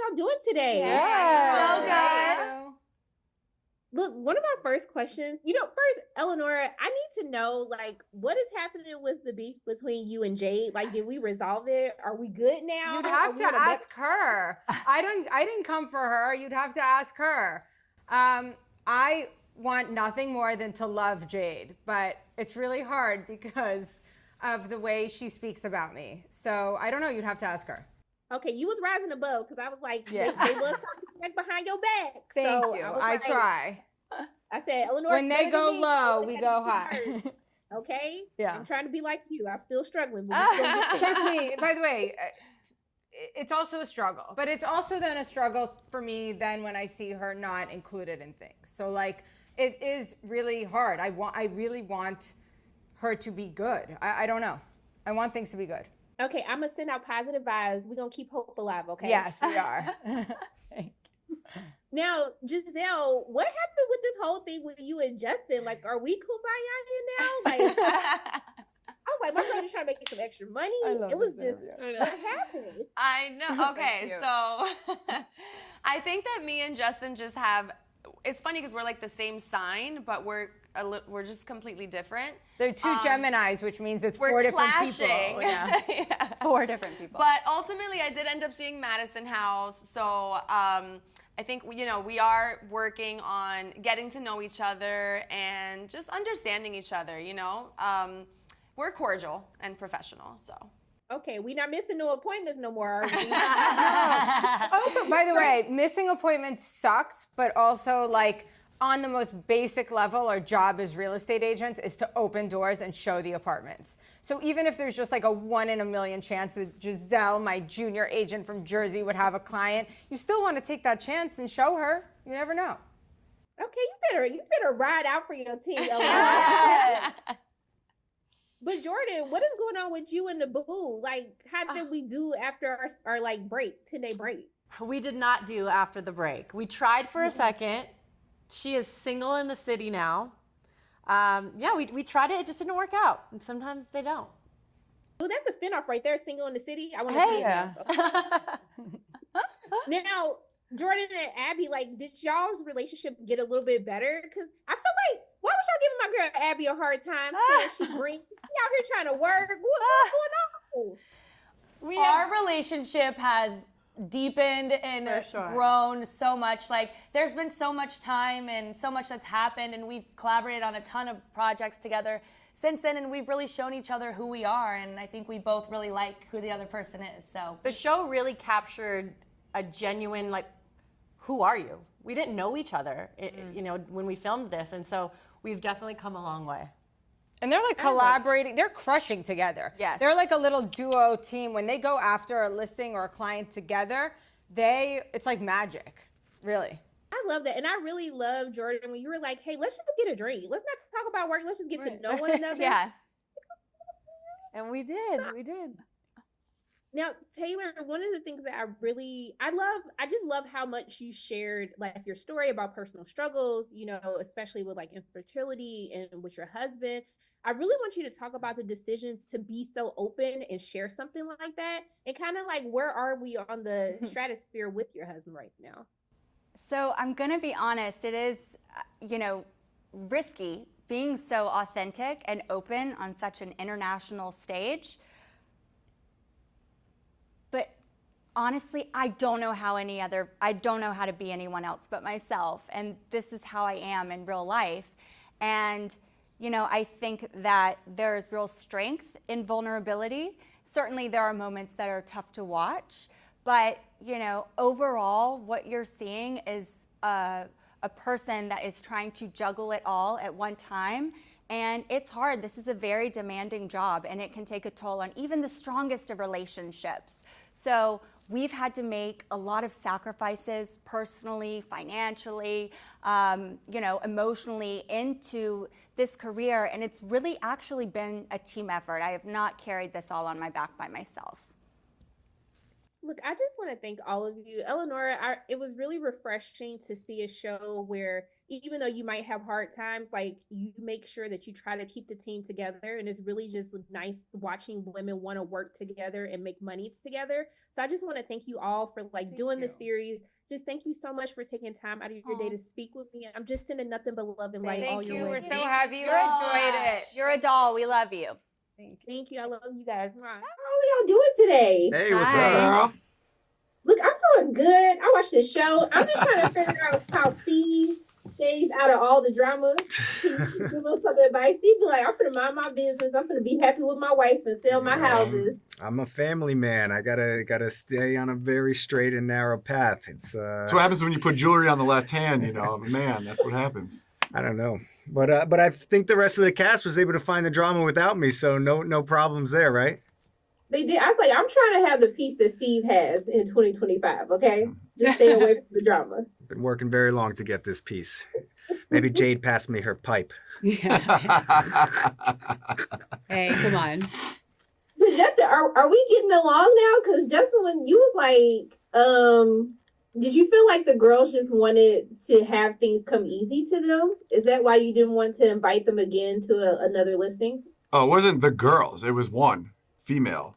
y'all doing today? Yeah. So good. Look, one of my first questions, first, Eleonora, I need to know, like, what is happening with the beef between you and Jade? Like, did we resolve it? Are we good now? You'd have to ask her. I didn't come for her. You'd have to ask her. I want nothing more than to love Jade, but it's really hard because of the way she speaks about me. So I don't know. You'd have to ask her. Okay, you was rising above because I was like, they was talking back behind your back. Thank so you. I try. I said, Eleanor, when they go low, we go high. Okay? Yeah. I'm trying to be like you. I'm still struggling. Trust me, by the way, it's also a struggle. But it's also then a struggle for me then when I see her not included in things. So like, it is really hard. I really want her to be good. I don't know. I want things to be good. Okay, I'm going to send out positive vibes. We're going to keep hope alive, okay? Yes, we are. Thank you. Now, Giselle, what happened with this whole thing with you and Justin? Like, are we kumbaya here now? Like, I was like, my friend is trying to make some extra money. It was just, what happened? I know. Okay, so I think that me and Justin just have, it's funny because we're like the same sign, but we're just completely different. They're two Geminis, which means it's four different people. Yeah. Yeah. 4 different people. But ultimately, I did end up seeing Madison House. So I think, we are working on getting to know each other and just understanding each other, We're cordial and professional, so. Okay, we're not missing no appointments no more, are we? Also, by the way, missing appointments sucks, but also like on the most basic level, our job as real estate agents is to open doors and show the apartments. So even if there's just like a 1 in a million chance that Giselle, my junior agent from Jersey, would have a client, you still want to take that chance and show her. You never know. Okay, you better ride out for your team. Yes. But Jordan, what is going on with you and the boo? Like, how did we do after our like break, 10-day break? We did not do after the break. We tried for a second. She is single in the city now. We tried it. It just didn't work out. And sometimes they don't. Oh, that's a spinoff right there, Single in the City. I want to see it now. Now, Jordan and Abby, like, did y'all's relationship get a little bit better? Because I feel like, why was y'all giving my girl Abby a hard time saying she green? She out here trying to work. What's going on? Our relationship has deepened and grown so much. Like, there's been so much time and so much that's happened, and we've collaborated on a ton of projects together since then, and we've really shown each other who we are, and I think we both really like who the other person is. So the show really captured a genuine, like, who are you? We didn't know each other, when we filmed this, and so we've definitely come a long way. And they're like collaborating, they're crushing together. Yes. They're like a little duo team. When they go after a listing or a client together, it's like magic, really. I love that. And I really love, Jordan, when you were like, hey, let's just get a drink. Let's not talk about work. Let's just get to know one another. Yeah. And we did. Now, Taylor, one of the things that I just love how much you shared like your story about personal struggles, especially with like infertility and with your husband. I really want you to talk about the decisions to be so open and share something like that. And kind of like, where are we on the stratosphere with your husband right now? So I'm going to be honest, it is, risky being so authentic and open on such an international stage. But honestly, I don't know how to be anyone else but myself. And this is how I am in real life. And, I think that there's real strength in vulnerability. Certainly there are moments that are tough to watch, but, overall what you're seeing is a person that is trying to juggle it all at one time. And it's hard. This is a very demanding job, and it can take a toll on even the strongest of relationships. So we've had to make a lot of sacrifices personally, financially, emotionally into this career. And it's really actually been a team effort. I have not carried this all on my back by myself. Look, I just want to thank all of you. Eleonora, it was really refreshing to see a show where even though you might have hard times, like you make sure that you try to keep the team together. And it's really just nice watching women want to work together and make money together. So I just want to thank you all for like doing the series. Just thank you so much for taking time out of your day to speak with me. I'm just sending nothing but love and light all your way. We're so happy you enjoyed it. You're a doll. We love you. Thank you. I love you guys. How are y'all doing today? Hey, what's up, girl? Look, I'm doing good. I watched this show. I'm just trying to figure out how Steve stays out of all the drama. Can you give us some advice? Steve be like, I'm gonna mind my business. I'm gonna be happy with my wife and sell my houses. I'm a family man. I gotta stay on a very straight and narrow path. That's what happens when you put jewelry on the left hand. You know, man, that's what happens. I don't know, but I think the rest of the cast was able to find the drama without me, so no problems there, right? They did. I was like, I'm trying to have the peace that Steve has in 2025. Okay, just stay away from the drama. Been working very long to get this piece. Maybe Jade passed me her pipe. Yeah. Hey, come on. But Justin, are we getting along now? Because Justin, when you was like, did you feel like the girls just wanted to have things come easy to them? Is that why you didn't want to invite them again to another listing? Oh, it wasn't the girls. It was one female,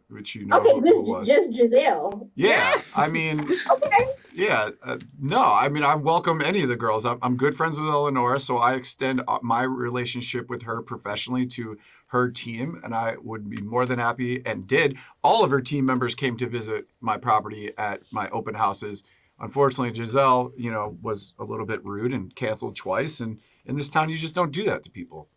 which you know okay, who was. Just Giselle. Yeah, I mean, okay. Yeah, no, I mean, I welcome any of the girls. I'm good friends with Eleonora, so I extend my relationship with her professionally to her team, and I would be more than happy and did. All of her team members came to visit my property at my open houses. Unfortunately, Giselle, was a little bit rude and canceled twice, and in this town, you just don't do that to people.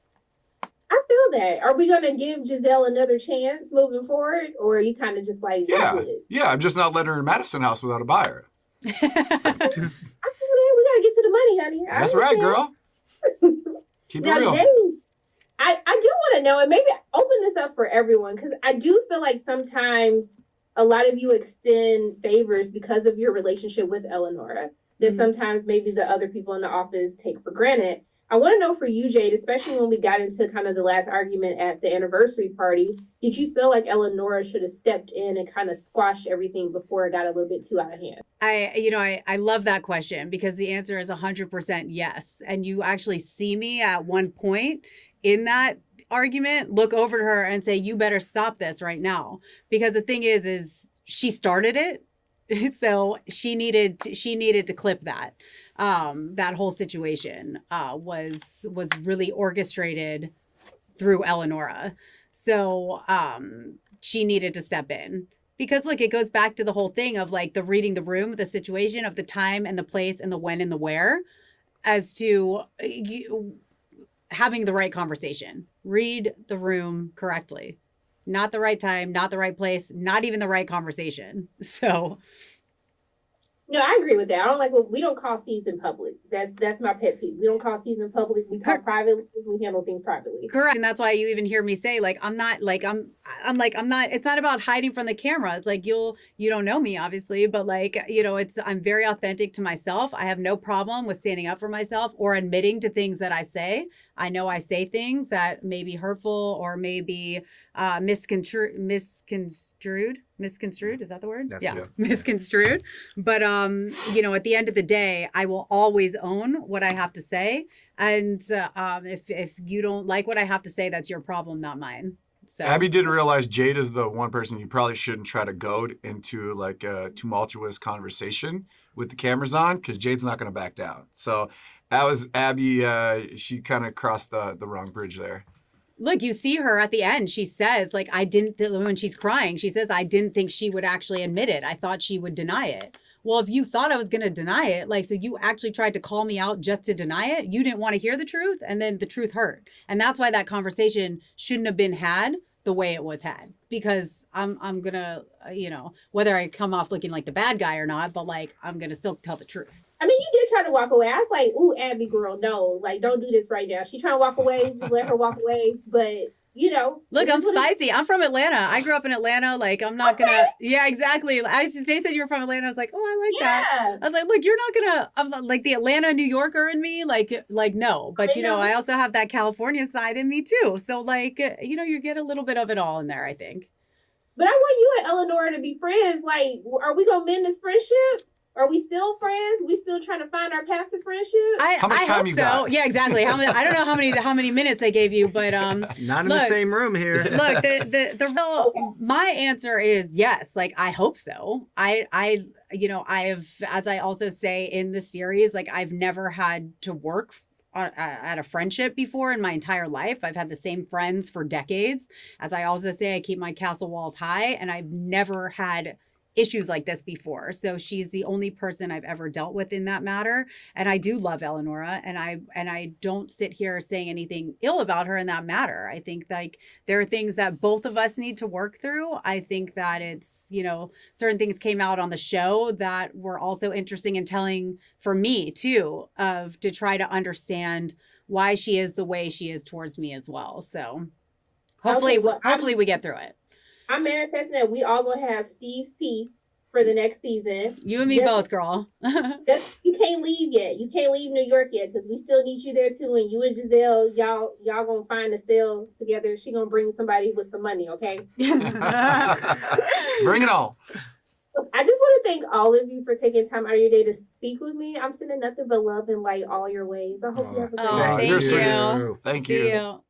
I feel that. Are we going to give Giselle another chance moving forward, or are you kind of just like, yeah, I'm just not letting her in Madison House without a buyer. I feel that. We got to get to the money, honey. That's right, girl. Keep it real. Jade, I do want to know, and maybe open this up for everyone, because I do feel like sometimes a lot of you extend favors because of your relationship with Eleonora that sometimes maybe the other people in the office take for granted. I want to know for you, Jade, especially when we got into kind of the last argument at the anniversary party, did you feel like Eleonora should have stepped in and kind of squashed everything before it got a little bit too out of hand? I love that question because the answer is 100% yes. And you actually see me at one point in that argument, look over to her and say, you better stop this right now. Because the thing is she started it. So she needed to clip that. That whole situation was really orchestrated through Eleonora. So she needed to step in because look, it goes back to the whole thing of like the reading the room, the situation of the time and the place and the when and the where as to having the right conversation. Read the room correctly. Not the right time, not the right place, not even the right conversation. So no, I agree with that. I don't like we don't call seeds in public. That's my pet peeve. We don't call seeds in public. We talk privately. We handle things privately. Correct, and that's why you even hear me say like I'm not. It's not about hiding from the camera. It's like you don't know me obviously, but I'm very authentic to myself. I have no problem with standing up for myself or admitting to things that I say. I know I say things that may be hurtful or may be misconstrued. Misconstrued, is that the word? Yeah. Misconstrued. But at the end of the day, I will always own what I have to say. And if you don't like what I have to say, that's your problem, not mine. So Abby didn't realize Jade is the one person you probably shouldn't try to goad into like a tumultuous conversation with the cameras on, because Jade's not going to back down. So that was Abby. She kind of crossed the wrong bridge there. Look, you see her at the end. She says, when she's crying, she says, I didn't think she would actually admit it. I thought she would deny it. Well, if you thought I was going to deny it, so you actually tried to call me out just to deny it, you didn't want to hear the truth, and then the truth hurt. And that's why that conversation shouldn't have been had the way it was had. Because I'm going to, whether I come off looking like the bad guy or not, but I'm going to still tell the truth. I mean, you did try to walk away. I was like, ooh, Abby girl, no, don't do this right now. She's trying to walk away. Just let her walk away. But, Look, I'm spicy. I'm from Atlanta. I grew up in Atlanta. I'm not going to. Yeah, exactly. They said you were from Atlanta. I was like, oh, I like that. I was like, look, you're not going to, I'm like the Atlanta, New Yorker in me. No. But, I also have that California side in me too. So, you get a little bit of it all in there, I think. But I want you and Eleonora to be friends. Like, are we gonna mend this friendship? Are we still friends? We still trying to find our path to friendship? How much time hope you so. got? Yeah, exactly. I don't know how many minutes they gave you, but Not in the same room here. Look, the real my answer is yes. Like, I hope so. I as I also say in the series, like, I've never had to work at a friendship before in my entire life. I've had the same friends for decades. As I also say, I keep my castle walls high, and I've never had issues like this before. So she's the only person I've ever dealt with in that matter. And I do love Eleonora, and I don't sit here saying anything ill about her in that matter. I think, like, there are things that both of us need to work through. I think that it's, certain things came out on the show that were also interesting and telling for me too, to try to understand why she is the way she is towards me as well. So hopefully we get through it. I'm manifesting that we all gonna have Steve's piece for the next season. You and me both, girl. You can't leave yet. You can't leave New York yet, because we still need you there too. And you and Giselle, y'all gonna find a sale together. She gonna bring somebody with some money, okay? Bring it on. I just want to thank all of you for taking time out of your day to speak with me. I'm sending nothing but love and light all your ways. I hope you have a great day. Thank you. Thank See you. you.